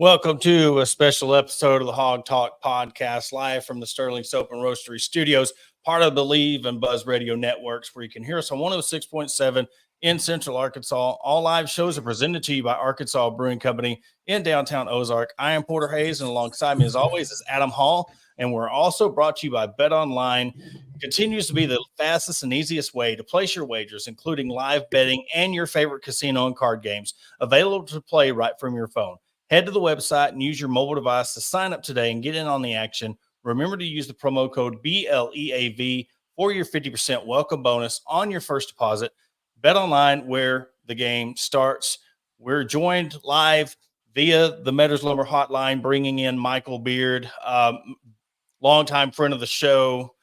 Welcome to a special episode of the Hog Talk podcast, live from the Sterling Soap and Roastery Studios, part of the Believe and Buzz Radio networks, where you can hear us on 106.7 in Central Arkansas. All live shows are presented to you by Arkansas Brewing Company in downtown Ozark. I am Porter Hayes, and alongside me, as always, is Adam Hall. And we're also brought to you by BetOnline. Continues to be the fastest and easiest way to place your wagers, including live betting and your favorite casino and card games, available to play right from your phone. Head to the website and use your mobile device to sign up today and get in on the action. Remember to use the promo code BLEAV for your 50% welcome bonus on your first deposit. Bet online, where the game starts. We're joined live via the Metters Lumber Hotline, bringing in Michael Beard, longtime friend of the show,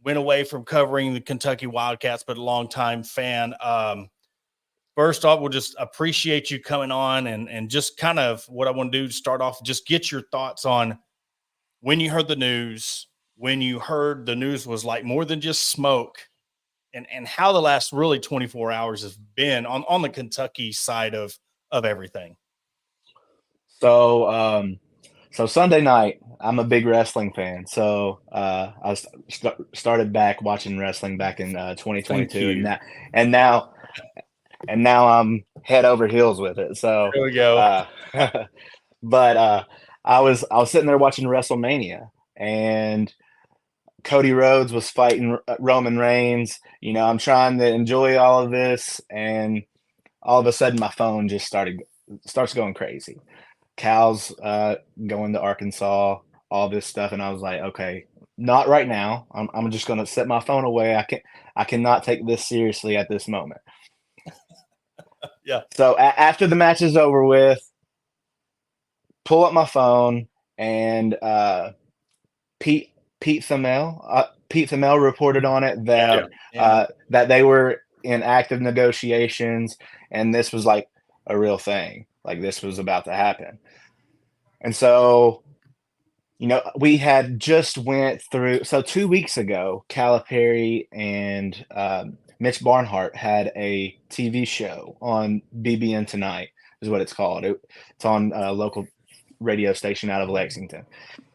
went away from covering the Kentucky Wildcats, but a longtime fan. First off, we'll just appreciate you coming on and just kind of what I want to do to start off, just get your thoughts on when you heard the news, when you heard the news was like more than just smoke, and how the last really 24 hours have been on the Kentucky side of everything. So Sunday night, I'm a big wrestling fan. So I started back watching wrestling back in 2022, and now I'm head over heels with it. So there we go. But I was sitting there watching WrestleMania, and Cody Rhodes was fighting Roman Reigns. You know, I'm trying to enjoy all of this, and all of a sudden my phone just starts going crazy. Cal's going to Arkansas, all this stuff, and I was like, okay, not right now. I'm just gonna set my phone away. I cannot take this seriously at this moment. Yeah. So after the match is over with, pull up my phone, and Pete Thamel reported on it that that they were in active negotiations, and this was like a real thing. Like this was about to happen. And so, you know, we had just went through. So 2 weeks ago, Calipari and Mitch Barnhart had a TV show on BBN Tonight, is what it's called. It's on a local radio station out of Lexington.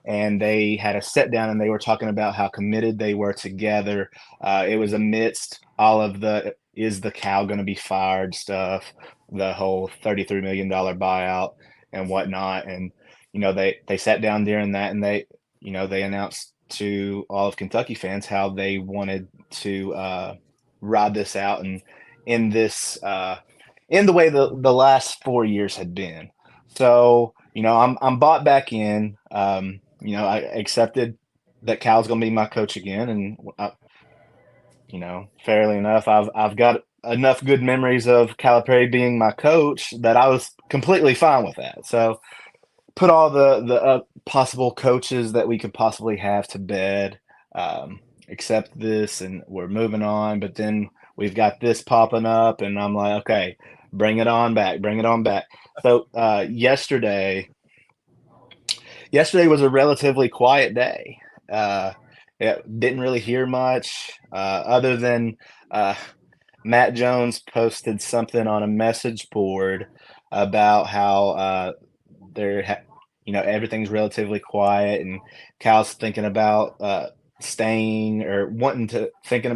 And they had a sit down, and they were talking about how committed they were together. It was amidst all of the "is the cow going to be fired" stuff, the whole $33 million buyout and whatnot. And, you know, they sat down during that, and they announced to all of Kentucky fans how they wanted to ride this out and in this in the way the last 4 years had been. So, you know, I'm bought back in. You know, I accepted that Cal's going to be my coach again, and you know, fairly enough, I've got enough good memories of Calipari being my coach that I was completely fine with that. So, put all the possible coaches that we could possibly have to bed. Accept this, and we're moving on. But then we've got this popping up, and I'm like, okay, bring it on back. So yesterday was a relatively quiet day. Didn't really hear much other than Matt Jones posted something on a message board about how everything's relatively quiet, and Cal's thinking about staying or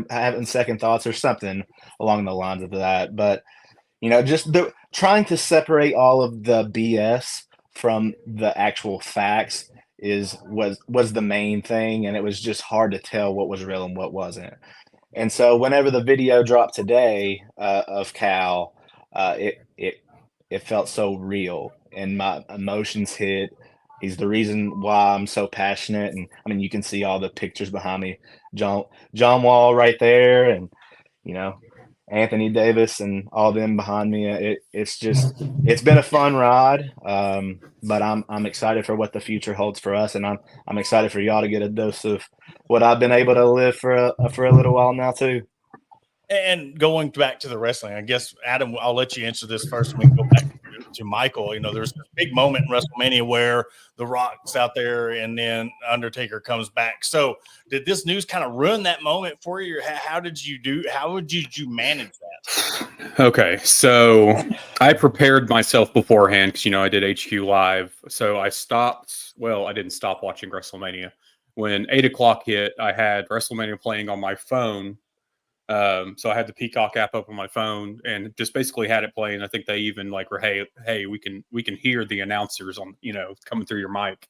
having second thoughts or something along the lines of that. But, you know, just trying to separate all of the BS from the actual facts was the main thing, and it was just hard to tell what was real and what wasn't. And so whenever the video dropped today of Cal, it felt so real, and my emotions hit. He's the reason why I'm so passionate. And I mean, you can see all the pictures behind me, John Wall right there, and, you know, Anthony Davis and all them behind me. It's been a fun ride, but I'm excited for what the future holds for us, and I'm excited for y'all to get a dose of what I've been able to live for a little while now too. And going back to the wrestling, I guess, Adam, I'll let you answer this first, and we can go back to Michael. You know, there's this big moment in WrestleMania where The Rock's out there and then Undertaker comes back. So did this news kind of ruin that moment for you? How did you manage that? Okay, so I prepared myself beforehand because, I did HQ Live. So I didn't stop watching WrestleMania. When 8 o'clock hit, I had WrestleMania playing on my phone. So I had the Peacock app up on my phone and just basically had it playing. I think they even were, hey, we can hear the announcers on, coming through your mic.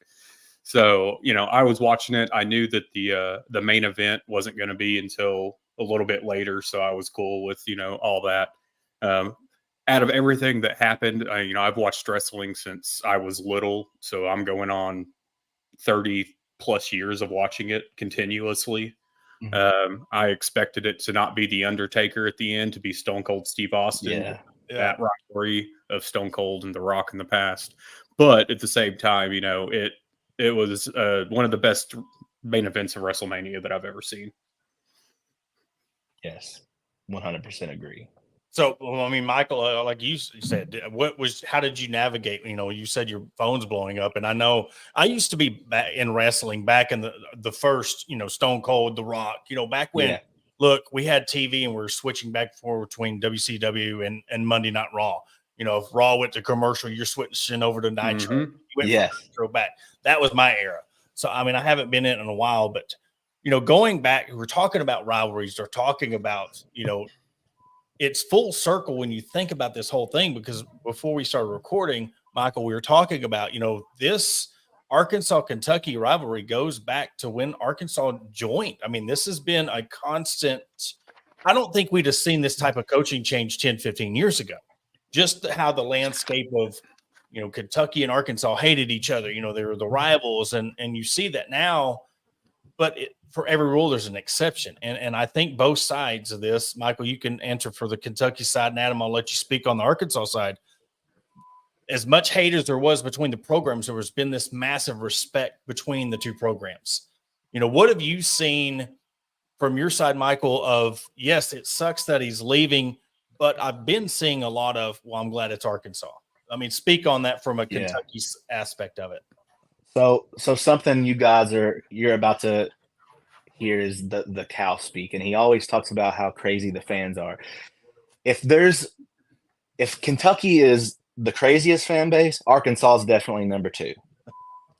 So, I was watching it. I knew that the main event wasn't going to be until a little bit later. So I was cool with, all that. Out of everything that happened, I've watched wrestling since I was little. So I'm going on 30 plus years of watching it continuously. I expected it to not be The Undertaker at the end, to be Stone Cold Steve Austin. Yeah. That rivalry of Stone Cold and The Rock in the past. But at the same time, it was one of the best main events of WrestleMania that I've ever seen. Yes, 100% agree. So, Michael, like you said, how did you navigate? You said your phone's blowing up, and I know I used to be in wrestling back in the first, Stone Cold, The Rock, back when, look, we had TV and we were switching back and forth between WCW and Monday Night Raw. If Raw went to commercial, you're switching over to Nitro. Mm-hmm. You went from Nitro back. That was my era. So, I haven't been in a while, but, going back, we're talking about rivalries. They're talking about, it's full circle when you think about this whole thing, because before we started recording, Michael, we were talking about, this Arkansas-Kentucky rivalry goes back to when Arkansas joined. This has been a constant. I don't think we'd have seen this type of coaching change 10, 15 years ago. Just how the landscape of, Kentucky and Arkansas hated each other. They were the rivals, and you see that now. But for every rule, there's an exception. And I think both sides of this, Michael, you can answer for the Kentucky side, and Adam, I'll let you speak on the Arkansas side. As much hate as there was between the programs, there has been this massive respect between the two programs. What have you seen from your side, Michael, of, yes, it sucks that he's leaving, but I've been seeing a lot of, well, I'm glad it's Arkansas. Speak on that from a Kentucky aspect of it. So something you're about to hear is the Cal speak, and he always talks about how crazy the fans are. If Kentucky is the craziest fan base, Arkansas is definitely number 2.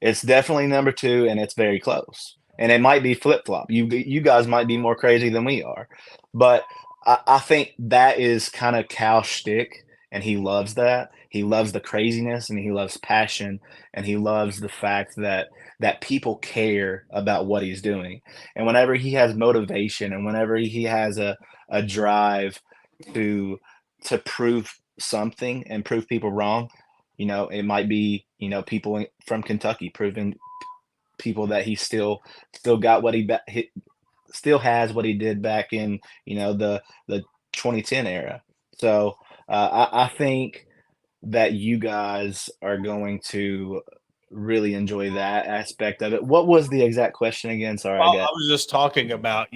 It's definitely number 2, and it's very close. And it might be flip-flop. You guys might be more crazy than we are. But I think that is kind of Cal's shtick, and he loves that. He loves the craziness, and he loves passion, and he loves the fact that people care about what he's doing. And whenever he has motivation, and whenever he has a drive to prove something and prove people wrong, it might be, people from Kentucky proving people that he still got what he still has what he did back in, the 2010 era. So I think that you guys are going to really enjoy that aspect of it. What was the exact question again? Sorry. I was just talking about,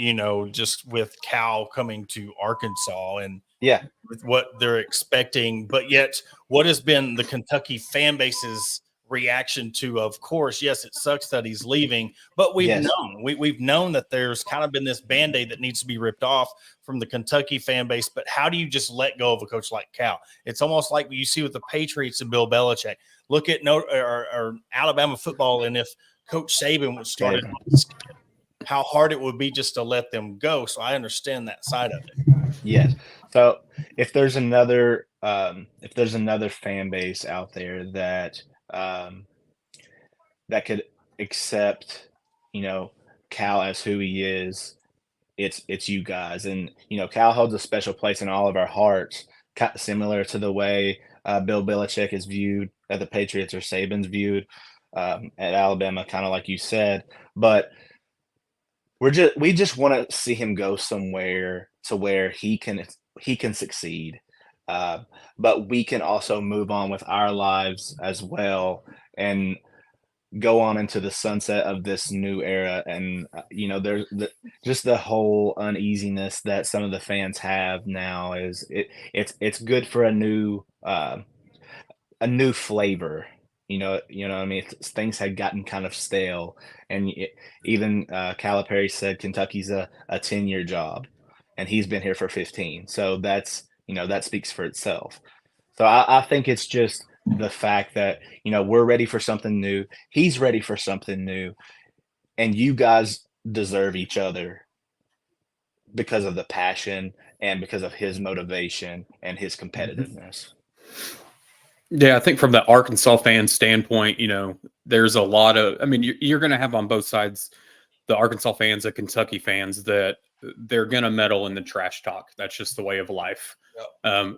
just with Cal coming to Arkansas and with what they're expecting, but yet what has been the Kentucky fan base's reaction to, of course, yes, it sucks that he's leaving, but we've known that there's kind of been this Band-Aid that needs to be ripped off from the Kentucky fan base. But how do you just let go of a coach like Cal? It's almost like what you see with the Patriots and Bill Belichick. Look at or Alabama football, and if Coach Saban would start, how hard it would be just to let them go. So I understand that side of it. Yes. So if there's another fan base out there that could accept, Cal as who he is, it's you guys. And, Cal holds a special place in all of our hearts, similar to the way Bill Belichick is viewed, that the Patriots or Saban's viewed at Alabama, kind of like you said. But we just want to see him go somewhere to where he can succeed. But we can also move on with our lives as well and go on into the sunset of this new era. And, there's just the whole uneasiness that some of the fans have now it's good for a new a new flavor. You know what I mean? Things had gotten kind of stale, and even Calipari said Kentucky's a 10-year job, and he's been here for 15. So that speaks for itself. So I think it's just the fact that we're ready for something new. He's ready for something new, and you guys deserve each other because of the passion and because of his motivation and his competitiveness. Yeah, I think from the Arkansas fan standpoint, there's a lot of, I mean, you're going to have on both sides the Arkansas fans, the Kentucky fans, that they're going to meddle in the trash talk. That's just the way of life. Yep.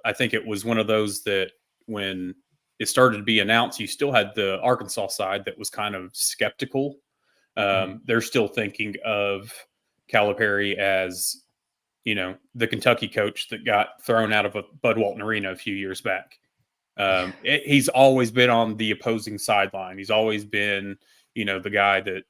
I think it was one of those that when it started to be announced, you still had the Arkansas side that was kind of skeptical. They're still thinking of Calipari as, the Kentucky coach that got thrown out of a Bud Walton Arena a few years back. He's always been on the opposing sideline. He's always been, the guy that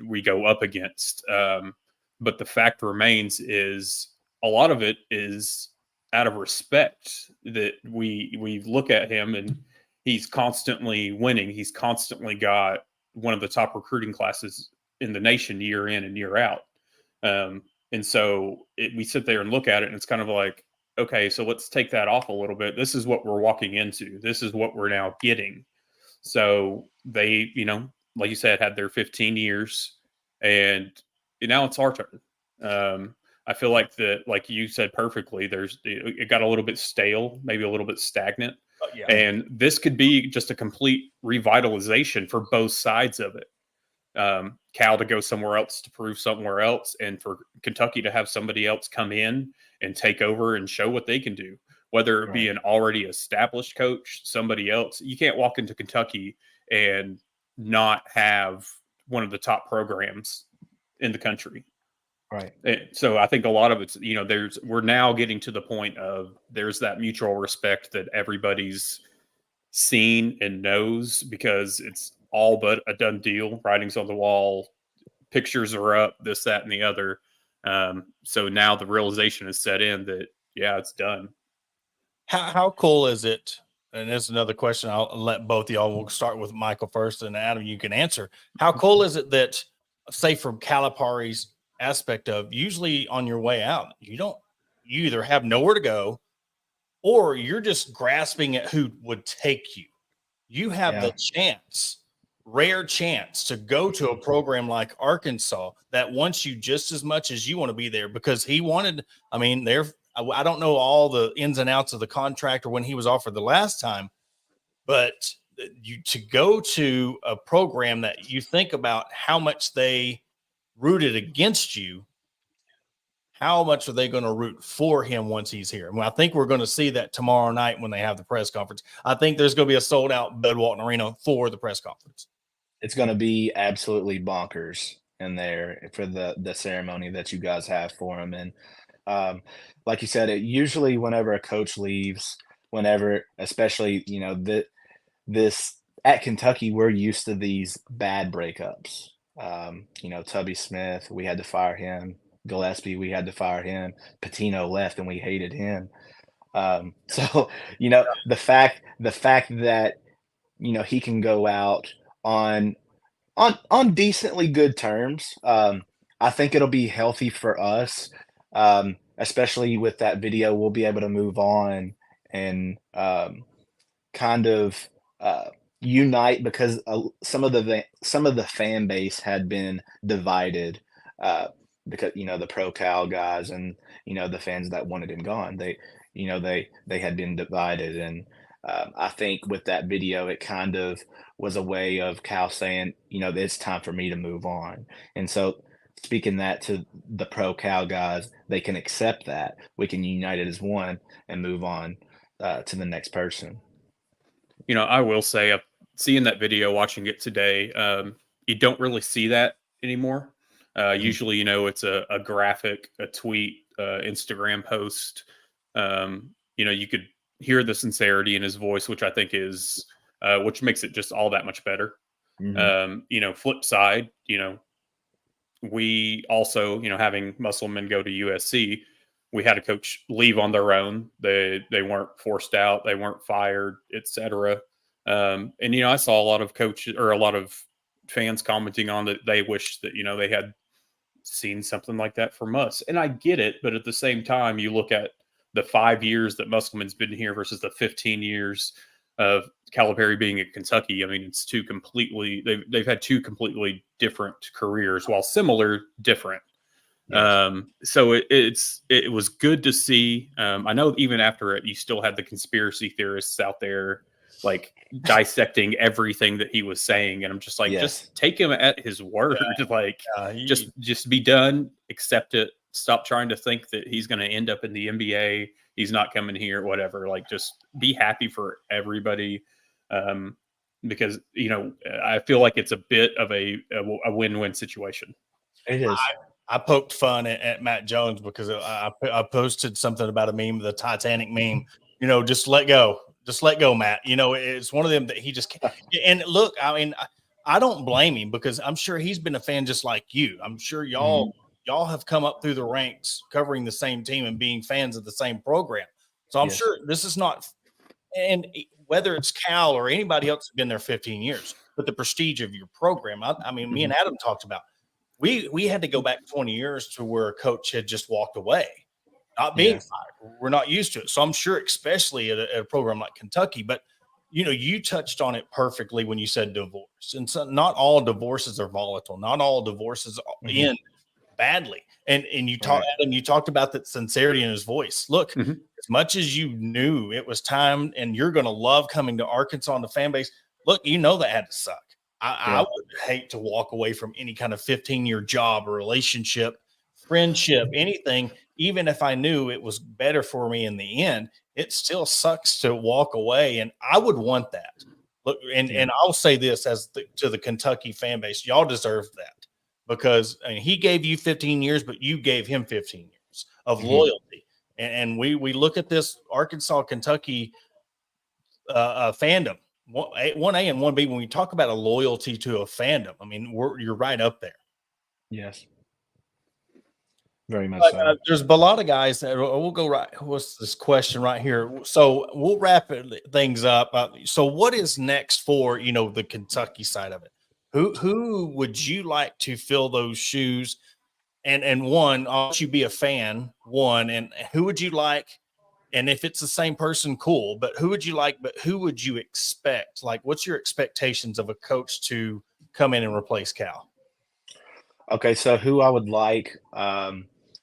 we go up against. But the fact remains is a lot of it is out of respect that we look at him, and he's constantly winning. He's constantly got one of the top recruiting classes in the nation year in and year out. And so we sit there and look at it, and it's kind of like, okay, so let's take that off a little bit. This is what we're walking into. This is what we're now getting. So they, like you said, had their 15 years, and now it's our turn. I feel like like you said perfectly, it got a little bit stale, maybe a little bit stagnant. Yeah. And this could be just a complete revitalization for both sides of it. Cal to go somewhere else to prove somewhere else, and for Kentucky to have somebody else come in and take over and show what they can do, whether it be an already established coach, somebody else. You can't walk into Kentucky and not have one of the top programs in the country. Right. So I think a lot of it's, we're now getting to the point of there's that mutual respect that everybody's seen and knows, because it's all but a done deal. Writing's on the wall, pictures are up, this, that, and the other. So now the realization is set in that, yeah, it's done. How cool is it? And there's another question. I'll let both of y'all, we'll start with Michael first, and Adam, you can answer. How cool is it that, say, from Calipari's aspect of, usually on your way out, you either have nowhere to go, or you're just grasping at who would take you. You have the rare chance to go to a program like Arkansas that wants you just as much as you want to be there, because he wanted, I don't know all the ins and outs of the contract or when he was offered the last time, but to go to a program that you think about how much they rooted against you, how much are they going to root for him once he's here? I think we're going to see that tomorrow night when they have the press conference. I think there's going to be a sold out Bud Walton Arena for the press conference. It's going to be absolutely bonkers in there for the ceremony that you guys have for him. And like you said, usually whenever a coach leaves, especially, this at Kentucky, we're used to these bad breakups. Tubby Smith, we had to fire him. Gillespie, we had to fire him. Patino left and we hated him. So, the fact that, he can go out on decently good terms. I think it'll be healthy for us, especially with that video. We'll be able to move on and kind of unite, because some of the fan base had been divided, because the pro Cal guys and the fans that wanted him gone. They had been divided, and I think with that video, it kind of was a way of Cal saying, it's time for me to move on. And so, speaking that to the pro Cal guys, they can accept that. We can unite it as one and move on to the next person. I will say, seeing that video, watching it today, you don't really see that anymore. Usually, it's a graphic, a tweet, Instagram post. You could hear the sincerity in his voice, which I think is, which makes it just all that much better. Mm-hmm. Flip side, we also, having Musselman go to USC, we had a coach leave on their own. They weren't forced out. They weren't fired, etc. And I saw a lot of coaches or a lot of fans commenting on that they wish that they had seen something like that from us. And I get it, but at the same time, you look at the 5 years that Muskelman's been here versus the 15 years of Calipari being at Kentucky. I mean, it's they've had two completely different careers, while similar, different. Yes. So it was good to see. I know even after it, you still had the conspiracy theorists out there like dissecting everything that he was saying, and I'm just like, just take him at his word. Just be done, accept it. Stop trying to think that he's going to end up in the NBA. He's not coming here, whatever. Like, just be happy for everybody, because I feel like it's a bit of a win-win situation. It is. I poked fun at Matt Jones because I posted something about a meme, the Titanic meme. Just let go. Just let go, Matt. It's one of them that he just can't. And look, I mean, I don't blame him because I'm sure he's been a fan just like you. I'm sure y'all have come up through the ranks covering the same team and being fans of the same program. So I'm sure this is not – and whether it's Cal or anybody else who's been there 15 years, but the prestige of your program. I mean, me and Adam talked about we had to go back 20 years to where a coach had just walked away. Not being fired. We're not used to it. So I'm sure, especially at a program like Kentucky, but you touched on it perfectly when you said divorce. And so not all divorces are volatile. Not all divorces end badly. And you talked about that sincerity in his voice. Look, as much as you knew it was time and you're going to love coming to Arkansas and the fan base, look, that had to suck. I would hate to walk away from any kind of 15-year job or relationship, friendship, anything. Even if I knew it was better for me in the end, it still sucks to walk away. And I would want that. Look, and I'll say this to the Kentucky fan base, y'all deserve that because he gave you 15 years, but you gave him 15 years of loyalty. And we look at this Arkansas, Kentucky fandom, 1A and 1B. When we talk about a loyalty to a fandom, I mean, you're right up there. Yes. Very much so. There's a lot of guys that we'll go right. What's this question right here? So we'll wrap things up. So what is next for the Kentucky side of it? Who would you like to fill those shoes? And one, I'll let you be a fan. One, and who would you like? And if it's the same person, cool. But who would you like? But who would you expect? Like, what's your expectations of a coach to come in and replace Cal? Okay, so who I would like.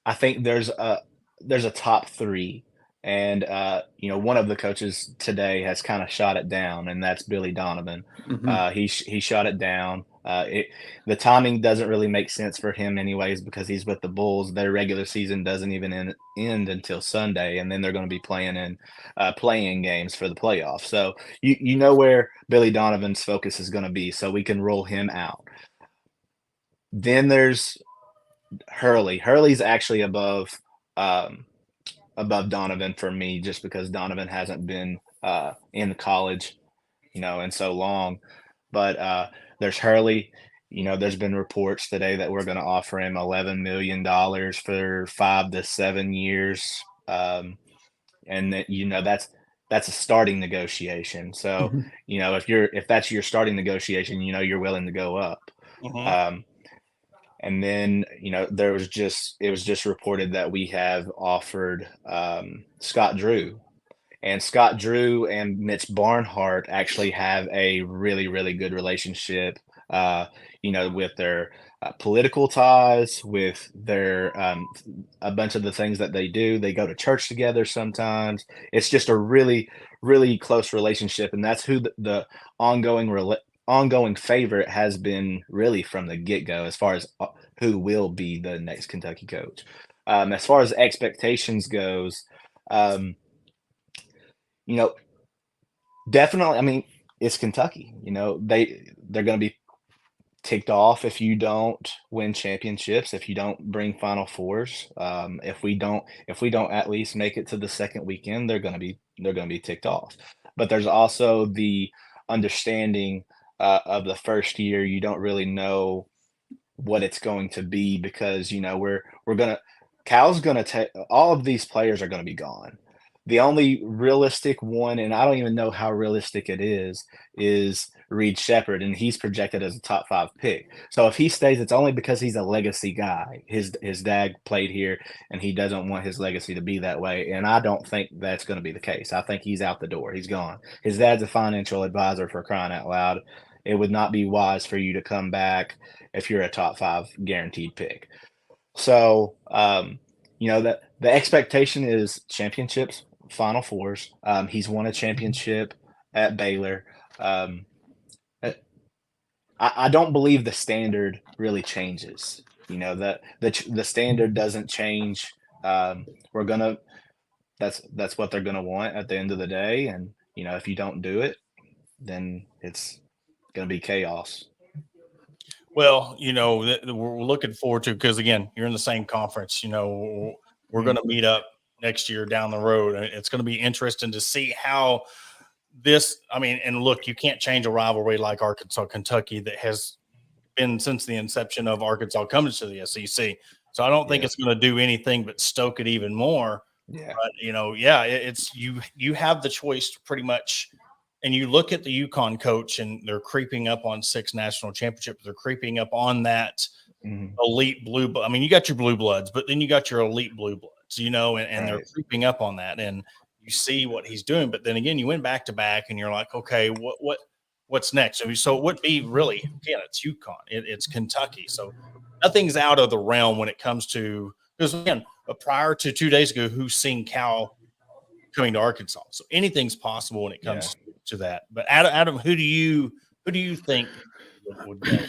I think there's a top three, and one of the coaches today has kind of shot it down, and that's Billy Donovan. He shot it down. The timing doesn't really make sense for him anyways because he's with the Bulls. Their regular season doesn't even end until Sunday, and then they're going to be playing in playing games for the playoffs. So you know where Billy Donovan's focus is going to be, so we can roll him out. Then there's Hurley. Hurley's actually above Donovan for me, just because Donovan hasn't been in college, in so long. But there's Hurley. There's been reports today that we're going to offer him $11 million for 5 to 7 years, and that that's a starting negotiation. So if that's your starting negotiation, you're willing to go up. And then, it was just reported that we have offered Scott Drew. And Scott Drew and Mitch Barnhart actually have a really, really good relationship, with their political ties, with their a bunch of the things that they do. They go to church together sometimes. It's just a really, really close relationship. And that's who the ongoing favorite has been really from the get-go as far as who will be the next Kentucky coach. As far as expectations goes, definitely, I mean, it's Kentucky. They're going to be ticked off if you don't win championships, if you don't bring Final Fours. If we don't at least make it to the second weekend, they're going to be ticked off. But there's also the understanding of the first year. You don't really know what it's going to be because we're Cal's going to take all of these players are going to be gone. The only realistic one, and I don't even know how realistic it is Reed Shepard, and he's projected as a top 5 pick. So if he stays, it's only because he's a legacy guy. His dad played here, and he doesn't want his legacy to be that way. And I don't think that's going to be the case. I think he's out the door. He's gone. His dad's a financial advisor, for crying out loud. It would not be wise for you to come back if you're a top 5 guaranteed pick. So, that the expectation is championships, Final Fours. He's won a championship at Baylor. I don't believe the standard really changes. That the standard doesn't change. That's what they're gonna want at the end of the day. And if you don't do it, then it's gonna be chaos. Well, we're looking forward to, because again, you're in the same conference. We're going to meet up next year down the road. It's going to be interesting to see how this. I mean, and look, you can't change a rivalry like Arkansas Kentucky that has been since the inception of Arkansas coming to the SEC. So I don't think it's going to do anything but stoke it even more. Yeah. But it's you have the choice to pretty much. And you look at the UConn coach, and they're creeping up on 6 national championships. They're creeping up on that elite blue. I mean, you got your blue bloods, but then you got your elite blue bloods, and Right. They're creeping up on that. And you see what he's doing. But then again, you went back to back, and you're like, okay, what's next? I mean, so it would be really, again, it's UConn, it's Kentucky. So nothing's out of the realm when it comes to, because again, prior to 2 days ago, who's seen Cal coming to Arkansas? So anything's possible when it comes to that. But Adam, who do you think would go?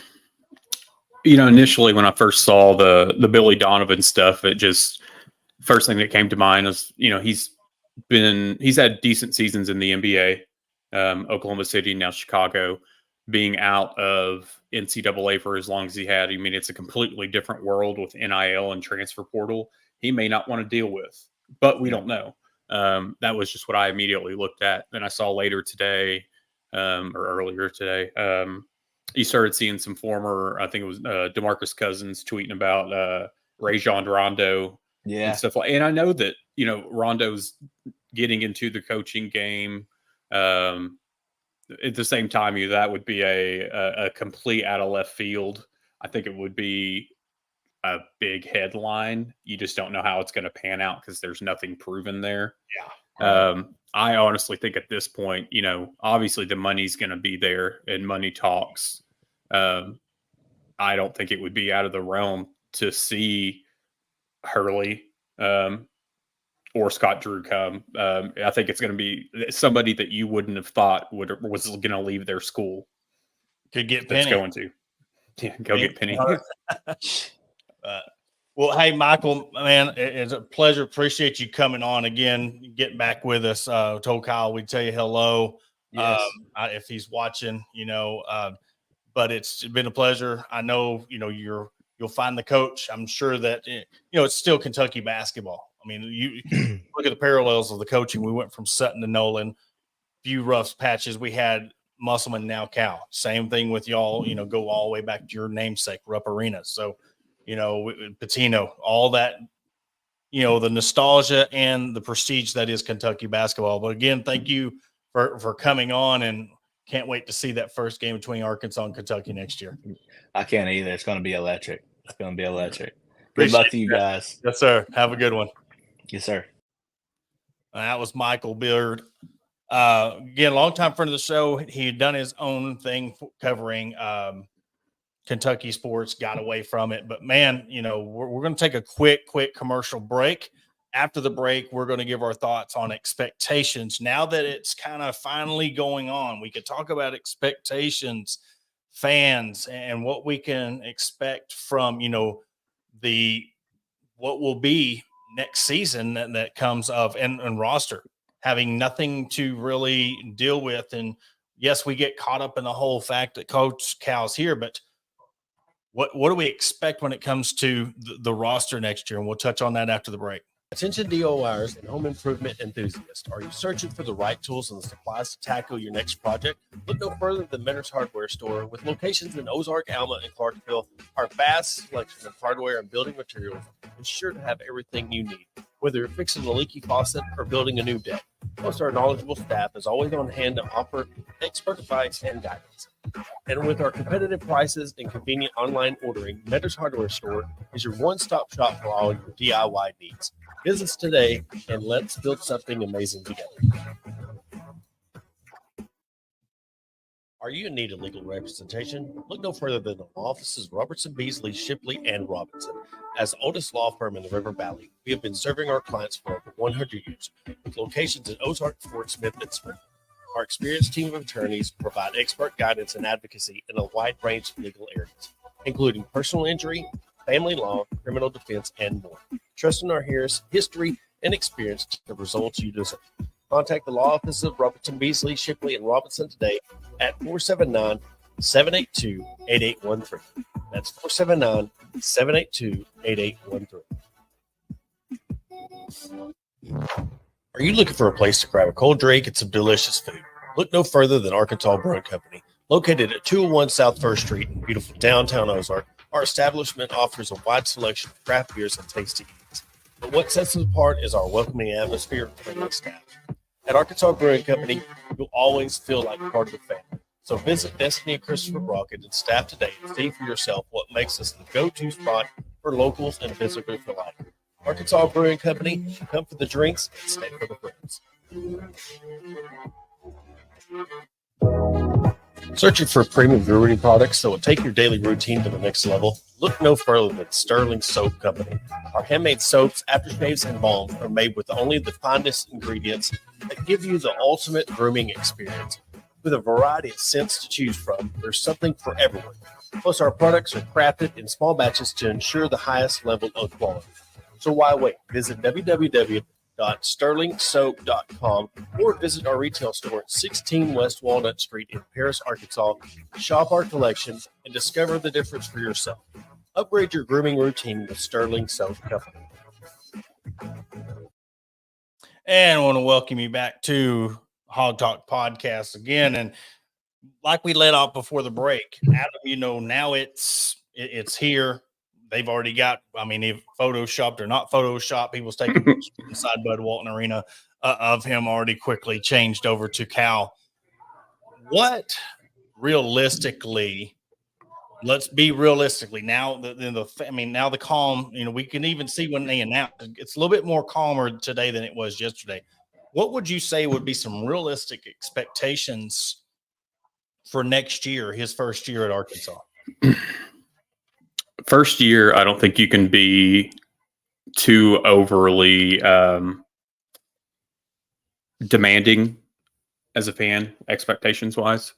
Initially when I first saw the Billy Donovan stuff, it just first thing that came to mind was, he's had decent seasons in the NBA, Oklahoma City, now Chicago, being out of NCAA for as long as he had. I mean, it's a completely different world with NIL and transfer portal. He may not want to deal with, but we don't know. That was just what I immediately looked at. Then I saw later today, or earlier today, you started seeing some former, I think it was DeMarcus Cousins tweeting about Rajon Rondo and stuff like. And I know that Rondo's getting into the coaching game. At the same time, that would be a complete out of left field. I think it would be a big headline. You just don't know how it's going to pan out because there's nothing proven there. Yeah. I honestly think at this point, obviously the money's going to be there and money talks. I don't think it would be out of the realm to see Hurley or Scott Drew come. I think it's going to be somebody that you wouldn't have thought was going to leave their school. Could get Penny. That's going to. Yeah, go get Penny. Well, hey, Michael, man, it's a pleasure. Appreciate you coming on again, getting back with us. Told Kyle we'd tell you hello. Yes. If he's watching, but it's been a pleasure. I know, you'll find the coach. I'm sure that, it's still Kentucky basketball. I mean, you look at the parallels of the coaching. We went from Sutton to Nolan, few rough patches. We had Musselman, now Cal. Same thing with y'all, go all the way back to your namesake, Rupp Arena. So, Patino, all that, the nostalgia and the prestige that is Kentucky basketball. But again, thank you for coming on, and can't wait to see that first game between Arkansas and Kentucky next year. I can't either. It's going to be electric. Good luck to you guys. Yes, sir. Have a good one. Yes, sir. That was Michael Beard. Again, longtime friend of the show. He had done his own thing covering Kentucky sports, got away from it. But, man, we're going to take a quick commercial break. After the break, we're going to give our thoughts on expectations. Now that it's kind of finally going on, we could talk about expectations, fans, and what we can expect from, what will be next season that comes of and roster having nothing to really deal with. And yes, we get caught up in the whole fact that Coach Cal's here, but what do we expect when it comes to the roster next year? And we'll touch on that after the break. Attention DIYers and home improvement enthusiasts. Are you searching for the right tools and the supplies to tackle your next project? Look no further than Mentor's Hardware Store. With locations in Ozark, Alma, and Clarksville, our vast selection of hardware and building materials is sure to have everything you need. Whether you're fixing a leaky faucet or building a new deck, most of our knowledgeable staff is always on hand to offer expert advice and guidance. And with our competitive prices and convenient online ordering, Mentor's Hardware Store is your one-stop shop for all your DIY needs. Visit us today and let's build something amazing together. Are you in need of legal representation? Look no further than the law offices of Robertson, Beasley, Shipley, and Robinson. As the oldest law firm in the River Valley, we have been serving our clients for over 100 years, with locations in Ozark, Fort Smith, and Spring. Our experienced team of attorneys provide expert guidance and advocacy in a wide range of legal areas, including personal injury, family law, criminal defense, and more. Trust in our history and experience to the results you deserve. Contact the law offices of Robertson, Beasley, Shipley, and Robinson today at 479-782-8813. That's 479-782-8813. Are you looking for a place to grab a cold drink and some delicious food? Look no further than Arkansas Brewing Company. Located at 201 South First Street in beautiful downtown Ozark, our establishment offers a wide selection of craft beers and tasty eats. But what sets us apart is our welcoming atmosphere and friendly staff. At Arkansas Brewing Company, you'll always feel like part of the family. So visit Destiny and Christopher Brockett and staff today and see for yourself what makes us the go-to spot for locals and visitors alike. Arkansas Brewing Company, come for the drinks and stay for the friends. Searching for premium brewery products that will take your daily routine to the next level? Look no further than Sterling Soap Company. Our handmade soaps, aftershaves, and balms are made with only the finest ingredients that give you the ultimate grooming experience. With a variety of scents to choose from, there's something for everyone. Plus, our products are crafted in small batches to ensure the highest level of quality. So why wait? Visit www.sterlingsoap.com or visit our retail store at 16 West Walnut Street in Paris, Arkansas. Shop our collection and discover the difference for yourself. Upgrade your grooming routine with Sterling Soap Company. And I want to welcome you back to Hog Talk Podcast again. And like we let off before the break, Adam, now it's here. They've already got, if photoshopped or not photoshopped, people's taking pictures inside Bud Walton Arena of him already quickly changed over to Cal. What realistically, let's be realistically now now the calm, we can even see when they announced it's a little bit more calmer today than it was yesterday. What would you say would be some realistic expectations for next year, his first year at Arkansas? First year, I don't think you can be too overly demanding as a fan, expectations wise.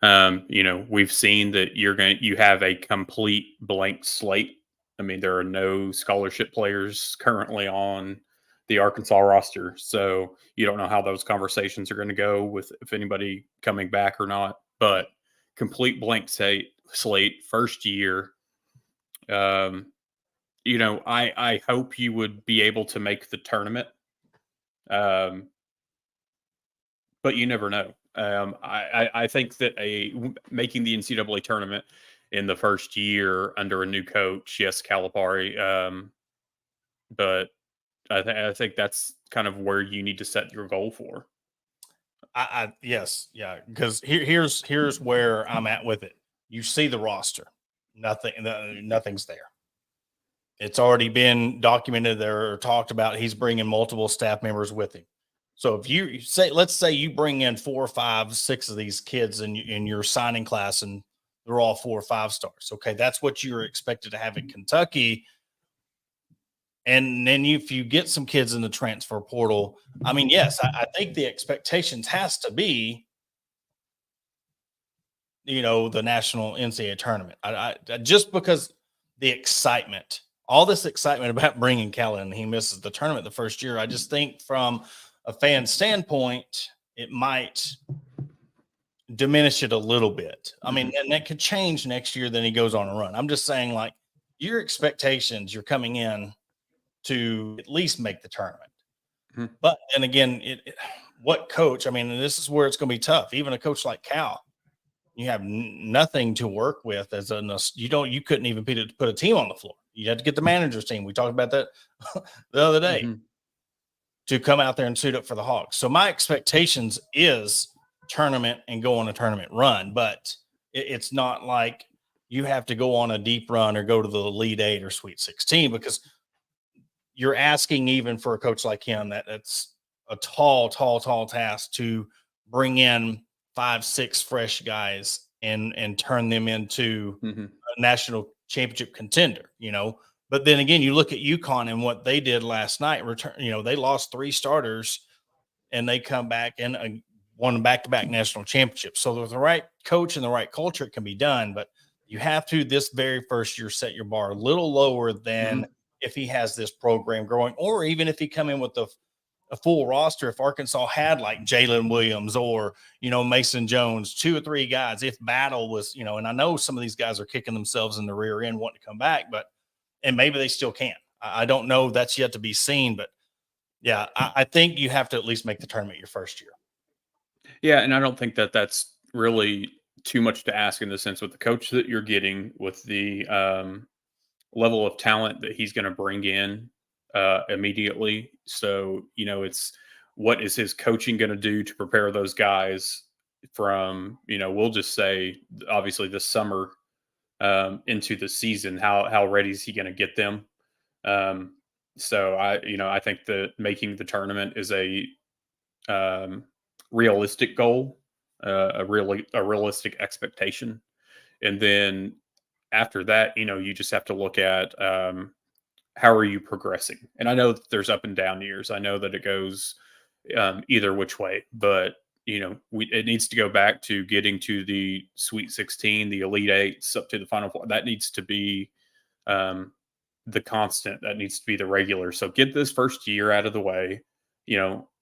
We've seen that you have a complete blank slate. There are no scholarship players currently on the Arkansas roster, so you don't know how those conversations are going to go with if anybody coming back or not. But complete blank slate, first year. I hope you would be able to make the tournament. But you never know. I think that making the NCAA tournament in the first year under a new coach, yes, Calipari, but I think that's kind of where you need to set your goal for. Yes, yeah, because here's where I'm at with it. You see the roster. Nothing's there. It's already been documented there or talked about. He's bringing multiple staff members with him. So if let's say you bring in 4, 5, 6 of these kids in your signing class, and they're all 4 or 5 stars. Okay, that's what you're expected to have in Kentucky. And then if you get some kids in the transfer portal, yes, I think the expectations has to be, the national NCAA tournament. I just because the excitement, all this excitement about bringing Cal in, he misses the tournament the first year. I just think from a fan standpoint, it might diminish it a little bit. And that could change next year. Then he goes on a run. I'm just saying, your expectations, you're coming in to at least make the tournament. Mhm. But and again, what coach? I mean, this is where it's going to be tough. Even a coach like Cal, you have nothing to work with as you couldn't even put a team on the floor. You had to get the manager's team. We talked about that the other day Mhm. to come out there and suit up for the Hogs. So my expectations is tournament and go on a tournament run, but it's not like you have to go on a deep run or go to the Elite Eight or Sweet 16, because you're asking even for a coach like him that's a tall task to bring in 5-6 fresh guys and turn them into Mhm. a national championship contender, But then again, you look at UConn and what they did last night. They lost 3 starters and they come back and won back-to-back national championships. So with the right coach and the right culture, it can be done. But you have to, this very first year, set your bar a little lower than if he has this program growing, or even if he come in with a full roster. If Arkansas had like Jalen Williams or, Mason Jones, 2 or 3 guys, if Battle was, and I know some of these guys are kicking themselves in the rear end wanting to come back, and maybe they still can. I don't know. That's yet to be seen, but yeah, I think you have to at least make the tournament your first year. Yeah, and I don't think that that's really too much to ask in the sense with the coach that you're getting, with the level of talent that he's going to bring in immediately. So, it's what is his coaching going to do to prepare those guys from, we'll just say, obviously this summer into the season. How ready is he going to get them? So I think that making the tournament is a realistic goal, a realistic expectation, and then after that, you just have to look at how are you progressing. And I know that there's up and down years. I know that it goes either which way, but it needs to go back to getting to the Sweet 16, the Elite Eights, up to the Final Four. That needs to be the constant. That needs to be the regular. So get this first year out of the way,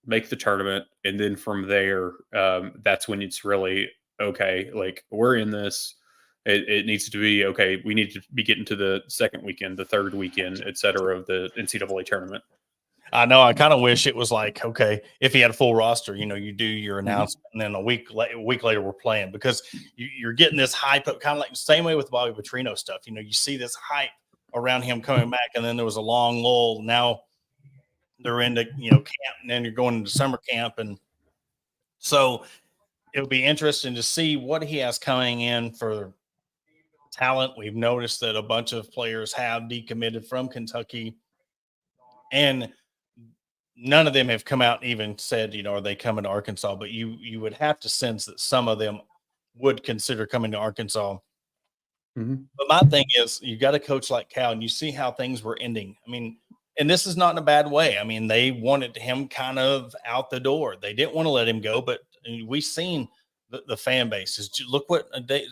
make the tournament, and then from there, that's when it's really okay. Like, we're in this. It needs to be okay. We need to be getting to the second weekend, the third weekend, et cetera, of the NCAA tournament. I know. I kind of wish it was like, okay, if he had a full roster, you do your announcement, and then a week later we're playing, because you're getting this hype up, kind of like the same way with Bobby Petrino stuff. You see this hype around him coming back, and then there was a long lull. Now they're into camp, and then you're going into summer camp, and so it'll be interesting to see what he has coming in for talent. We've noticed that a bunch of players have decommitted from Kentucky, and none of them have come out and even said, are they coming to Arkansas? But you would have to sense that some of them would consider coming to Arkansas. Mm-hmm. But my thing is, you got a coach like Cal, and you see how things were ending. I mean, and this is not in a bad way. I mean, they wanted him kind of out the door. They didn't want to let him go, but we've seen the fan bases. Look what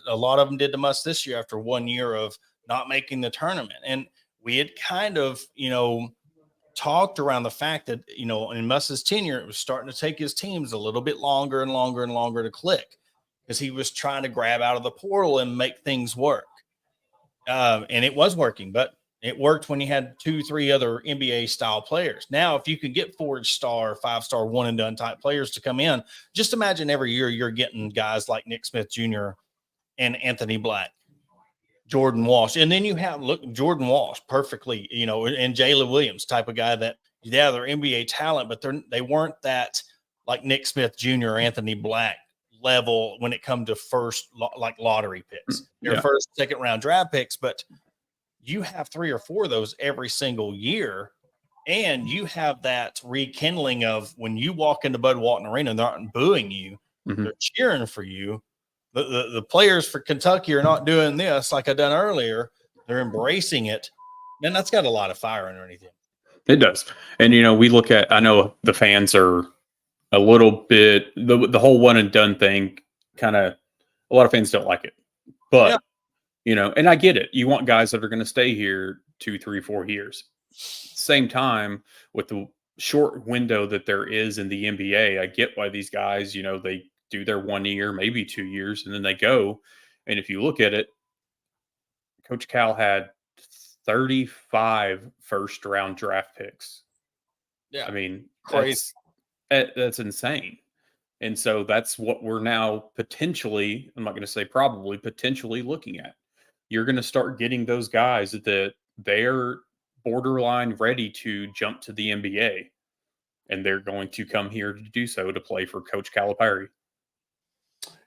a lot of them did to us this year after 1 year of not making the tournament. And we had kind of, talked around the fact that, in Muss's tenure, it was starting to take his teams a little bit longer and longer and longer to click, because he was trying to grab out of the portal and make things work. And it was working, but it worked when you had 2-3 other NBA style players. Now, if you can get 4-star, 5-star, one and done type players to come in, just imagine every year you're getting guys like Nick Smith Jr. and Anthony Black, Jordan Walsh. And then you have, Jordan Walsh perfectly, and Jalen Williams type of guy that, yeah, they're NBA talent, but they weren't that like Nick Smith Jr. or Anthony Black level when it comes to first lottery picks. They're first, second round draft picks, but you have 3 or 4 of those every single year. And you have that rekindling of when you walk into Bud Walton Arena and they're not booing you, they're cheering for you. The players for Kentucky are not doing this like I done earlier. They're embracing it. Man, that's got a lot of fire underneath it. It does. And, we look at, I know the fans are a little bit, the whole one and done thing, kind of, a lot of fans don't like it. But, and I get it. You want guys that are going to stay here 2, 3, 4 years. Same time, with the short window that there is in the NBA, I get why these guys, they do their 1 year, maybe 2 years, and then they go. And if you look at it, Coach Cal had 35 first-round draft picks. Yeah. I mean, Crazy. that's insane. And so that's what we're now potentially, I'm not going to say probably, potentially looking at. You're going to start getting those guys that they're borderline ready to jump to the NBA, and they're going to come here to do so, to play for Coach Calipari.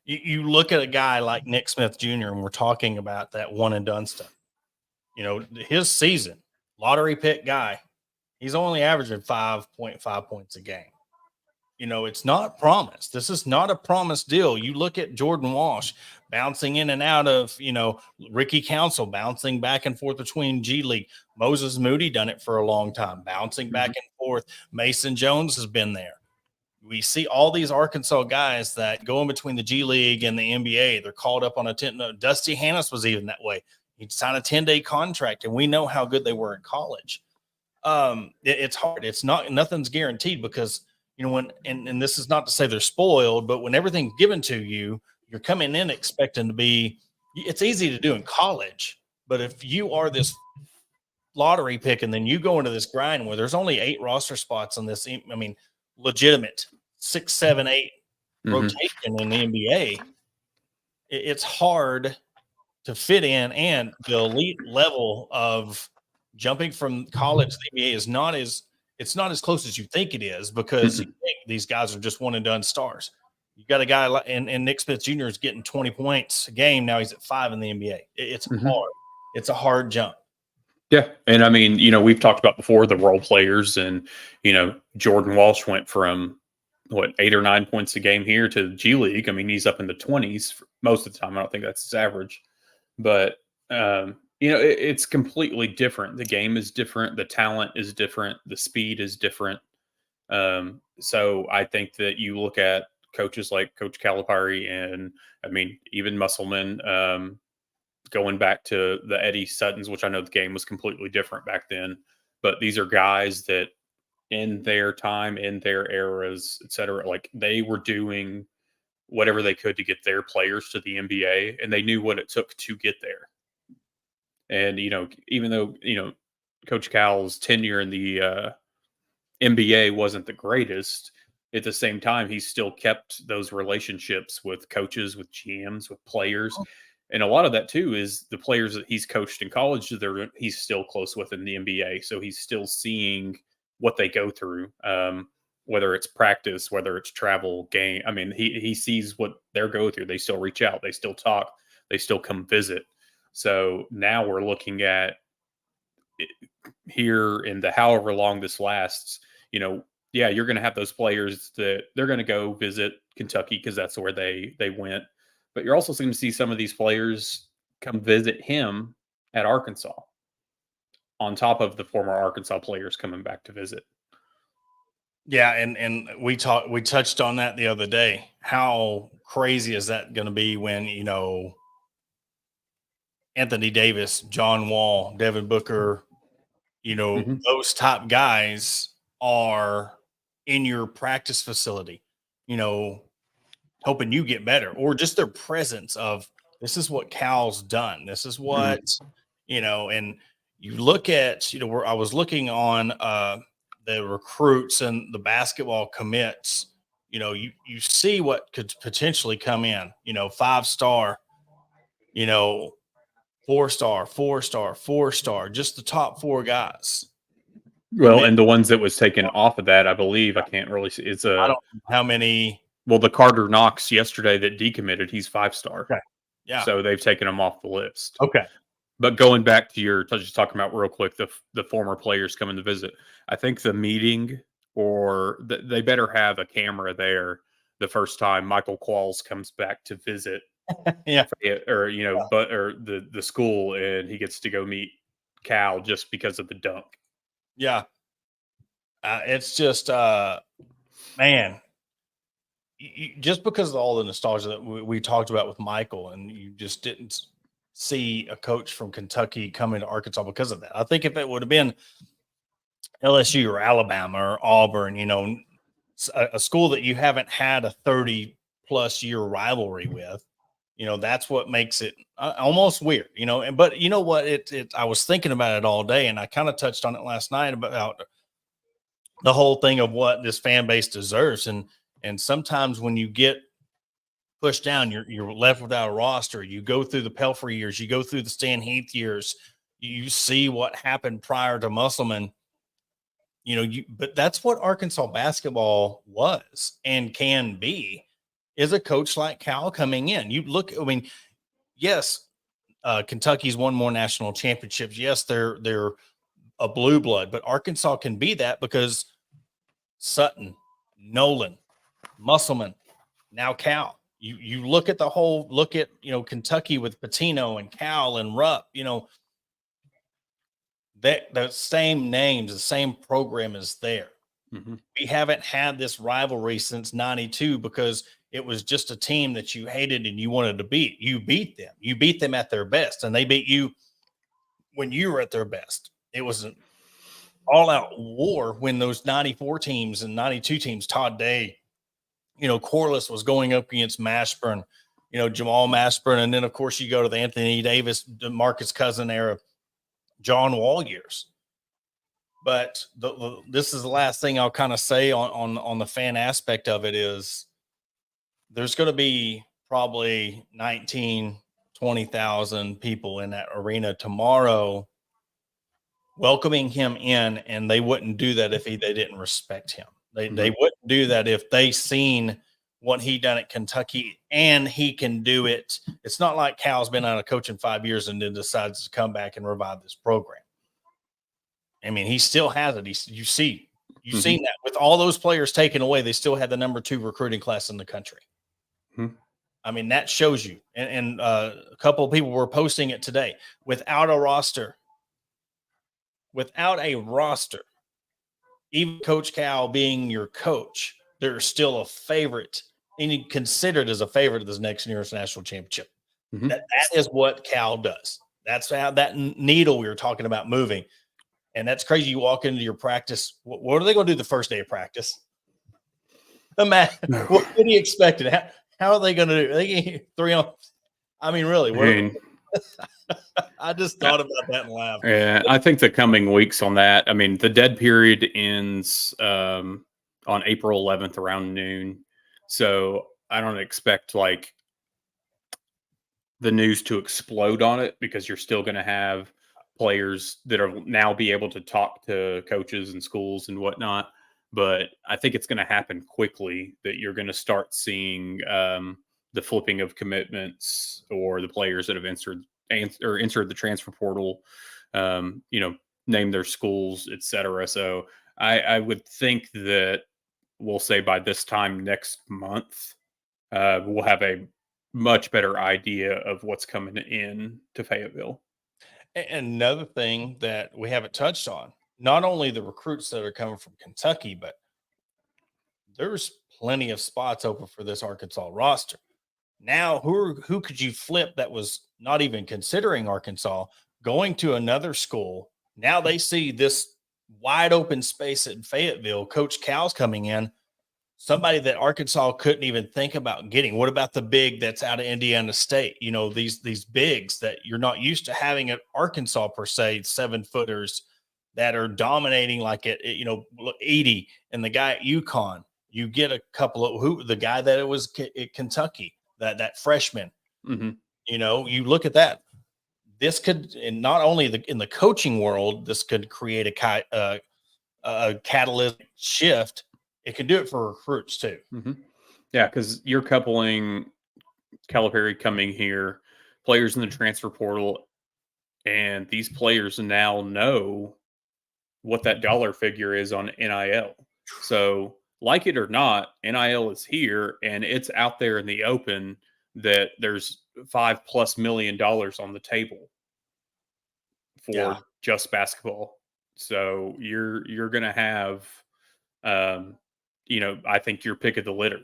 You look at a guy like Nick Smith Jr., and we're talking about that one and done stuff. You know, his season, lottery pick guy, he's only averaging 5.5 points a game. You know, it's not promised. This is not a promised deal. You look at Jordan Walsh bouncing in and out of, you know, Ricky Council bouncing back and forth between G League. Moses Moody done it for a long time, bouncing back and forth. Mason Jones has been there. We see all these Arkansas guys that go in between the G League and the NBA. They're called up on a 10. No, Dusty Hannis was even that way. He signed a 10-day contract, and we know how good they were in college. It's hard. It's not, nothing's guaranteed because, you know, when, and this is not to say they're spoiled, but when everything's given to you, you're coming in expecting to be, it's easy to do in college. But if you are this lottery pick and then you go into this grind where there's only 8 roster spots on this, I mean, legitimate 6, 7, 8 rotation in the NBA, it's hard to fit in. And the elite level of jumping from college to the NBA is not as, it's not as close as you think it is, because you think these guys are just one and done stars. You got a guy like, and Nick Smith Jr. is getting 20 points a game. Now he's at 5 in the NBA. It's hard. It's a hard jump. Yeah. And I mean, you know, we've talked about before the role players, and, you know, Jordan Walsh went from 8 or 9 points a game here to G League. I mean, he's up in the 20s most of the time. I don't think that's his average, but, you know, it's completely different. The game is different. The talent is different. The speed is different. So I think that you look at coaches like Coach Calipari, and I mean, even Musselman, going back to the Eddie Suttons, which I know the game was completely different back then, but these are guys that in their time, in their eras, et cetera, like they were doing whatever they could to get their players to the NBA, and they knew what it took to get there. And, you know, even though, you know, Coach Cal's tenure in the NBA wasn't the greatest, at the same time, he still kept those relationships with coaches, with GMs, with players. And a lot of that, too, is the players that he's coached in college, he's still close with in the NBA. So he's still seeing what they go through, whether it's practice, whether it's travel, game. I mean, he sees what they're going through. They still reach out. They still talk. They still come visit. So now we're looking at here in the however long this lasts, you know, yeah, you're going to have those players that they're going to go visit Kentucky because that's where they went. But you're also going to see some of these players come visit him at Arkansas, on top of the former Arkansas players coming back to visit. Yeah, and we touched on that the other day. How crazy is that going to be when, you know, Anthony Davis, John Wall, Devin Booker, you know, those top guys are in your practice facility, you know, helping you get better, or just their presence of, this is what Cal's done. This is what, you know, and you look at, you know, where I was looking on the recruits and the basketball commits, you know, you see what could potentially come in, you know, 5-star, you know, 4-star, 4-star, 4-star, just the top 4 guys. Well, and the ones that was taken off of that, I believe, I can't really see. It's I don't know how many. Well, the Carter Knox yesterday that decommitted, he's 5-star. Okay. Yeah. So they've taken him off the list. Okay. But going back to just talking about real quick, the former players coming to visit, I think the meeting, or they better have a camera there the first time Michael Qualls comes back to visit. Yeah. Or, you know, but, or the school, and he gets to go meet Cal just because of the dunk. Yeah. It's just, man, just because of all the nostalgia that we talked about with Michael, and you just didn't see a coach from Kentucky coming to Arkansas because of that. I think if it would have been LSU or Alabama or Auburn, you know, a school that you haven't had a 30-plus year rivalry with, That's what makes it almost weird, but you know what, I was thinking about it all day, and I kind of touched on it last night about the whole thing of what this fan base deserves. And sometimes when you get pushed down, you're left without a roster. You go through the Pelfrey years, you go through the Stan Heath years, you see what happened prior to Musselman. But that's what Arkansas basketball was and can be, is a coach like Cal coming in. You look, yes, Kentucky's won more national championships. Yes, they're a blue blood, but Arkansas can be that because Sutton, Nolan, Musselman, now Cal. You look at Kentucky with Patino and Cal and Rupp, that the same names, the same program is there. Mm-hmm. We haven't had this rivalry since 92 because it was just a team that you hated and you wanted to beat. You beat them. You beat them at their best, and they beat you when you were at their best. It was an all-out war when those 94 teams and 92 teams, Todd Day, Corliss was going up against Mashburn, Jamal Mashburn, and then, of course, you go to the Anthony Davis, Marcus Cousin era, John Wall years. But this is the last thing I'll kind of say on the fan aspect of it is there's going to be probably 20,000 people in that arena tomorrow welcoming him in, and they wouldn't do that if they didn't respect him. They wouldn't do that if they seen what he done at Kentucky, and he can do it. It's not like Cal's been out of coaching 5 years and then decides to come back and revive this program. He still has it. You've seen that with all those players taken away, they still had the number 2 recruiting class in the country. Mm-hmm. That shows you. And a couple of people were posting it today. Without a roster, even Coach Cal being your coach, they're still a favorite, and considered as a favorite of this next year's national championship. Mm-hmm. That is what Cal does. That's how that needle we were talking about moving. And that's crazy. You walk into your practice. What are they going to do the first day of practice? Imagine, what are you expecting? How are they going to do? They get 3 on. Really? I just thought about that and laughed. Yeah, I think the coming weeks on that. The dead period ends on April 11th around noon. So I don't expect the news to explode on it, because you're still going to have players that are now be able to talk to coaches and schools and whatnot. But I think it's going to happen quickly, that you're going to start seeing the flipping of commitments, or the players that have entered the transfer portal, name their schools, etc. So I would think that we'll say by this time next month, we'll have a much better idea of what's coming in to Fayetteville. And another thing that we haven't touched on, not only the recruits that are coming from Kentucky, but there's plenty of spots open for this Arkansas roster. Now, who could you flip that was not even considering Arkansas, going to another school? Now they see this wide open space in Fayetteville. Coach Cal's coming in, somebody that Arkansas couldn't even think about getting. What about the big that's out of Indiana State? These bigs that you're not used to having at Arkansas per se, 7-footers that are dominating like Edey and the guy at UConn. You get a couple of the guy that it was at Kentucky, that freshman. Mm-hmm. You look at that. This could, and not only in the coaching world, this could create a catalytic shift. It can do it for recruits too. Mm-hmm. Yeah, because you're coupling Calipari coming here, players in the transfer portal, and these players now know what that dollar figure is on NIL. So, like it or not, NIL is here, and it's out there in the open that there's $5+ million on the table for just basketball. So you're going to have, I think your pick of the litter.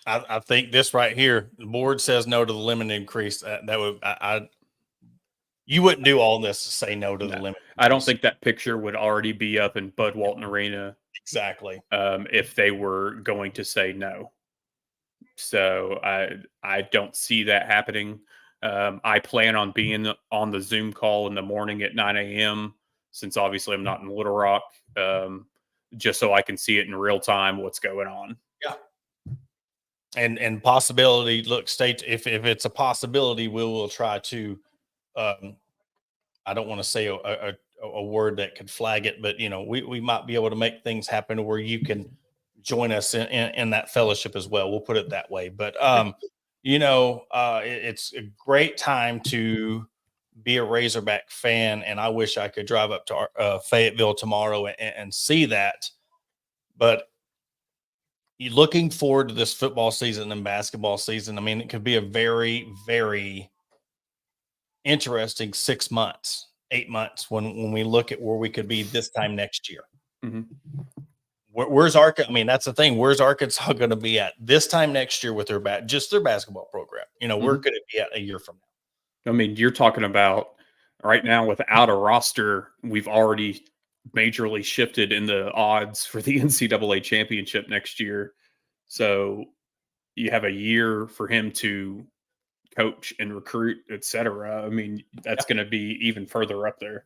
I think this right here, the board says no to the limit increase. You wouldn't do all this to say no to the limit increase. I don't think that picture would already be up in Bud Walton Arena. Exactly. If they were going to say no. So I don't see that happening. I plan on being on the Zoom call in the morning at 9 a.m. since obviously I'm not in Little Rock, just so I can see it in real time what's going on. And possibility, look, state if it's a possibility, we will try to I don't want to say a word that could flag it, but we might be able to make things happen where you can join us in that fellowship as well. We'll put it that way. But it's a great time to be a Razorback fan, and I wish I could drive up to Fayetteville tomorrow and see that. But you're looking forward to this football season and basketball season. I mean, it could be a very, very interesting 6 months, 8 months when we look at where we could be this time next year. Mm-hmm. Where's Arkansas? I mean, that's the thing. Where's Arkansas going to be at this time next year with their basketball program? Where could it be at a year from now? I mean, you're talking about right now without a roster, we've already majorly shifted in the odds for the NCAA championship next year. So you have a year for him to coach and recruit, etc. I mean, that's going to be even further up there.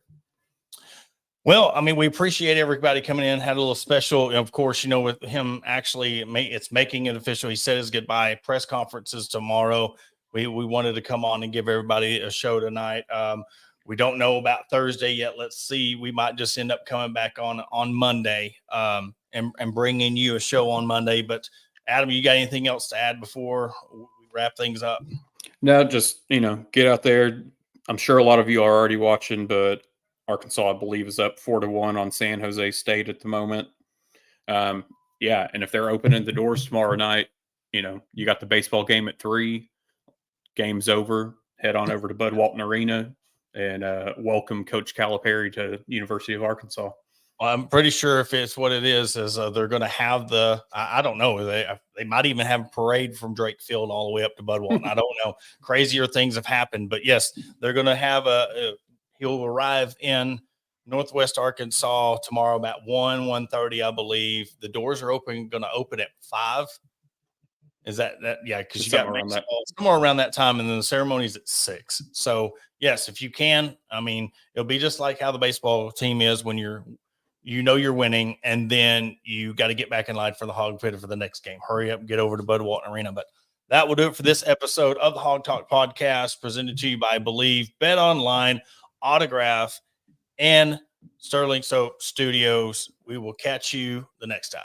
Well, I mean, we appreciate everybody coming in. Had a little special, of course, with him actually, it's making it official. He said his goodbye press conferences tomorrow. We wanted to come on and give everybody a show tonight. We don't know about Thursday yet. Let's see. We might just end up coming back on Monday and bringing you a show on Monday. But Adam, you got anything else to add before we wrap things up? No, just, get out there. I'm sure a lot of you are already watching, but Arkansas, I believe, is up 4-1 on San Jose State at the moment. And if they're opening the doors tomorrow night, you got the baseball game at 3. Game's over. Head on over to Bud Walton Arena and welcome Coach Calipari to University of Arkansas. Well, I'm pretty sure if it's what it is they're going to have I don't know. They might even have a parade from Drake Field all the way up to Bud Walton. I don't know. Crazier things have happened, but yes, they're going to have he'll arrive in Northwest Arkansas tomorrow about 1:30, I believe. The doors are going to open at 5. Is that yeah? Because you got somewhere around that time, and then the ceremony's at 6. So yes, if you can, I mean, it'll be just like how the baseball team is when you're winning, and then you got to get back in line for the Hog Pit for the next game. Hurry up and get over to Bud Walton Arena. But that will do it for this episode of the Hog Talk Podcast, presented to you by Believe, Bet Online, Autograph, and Sterling Soap Studios. We will catch you the next time.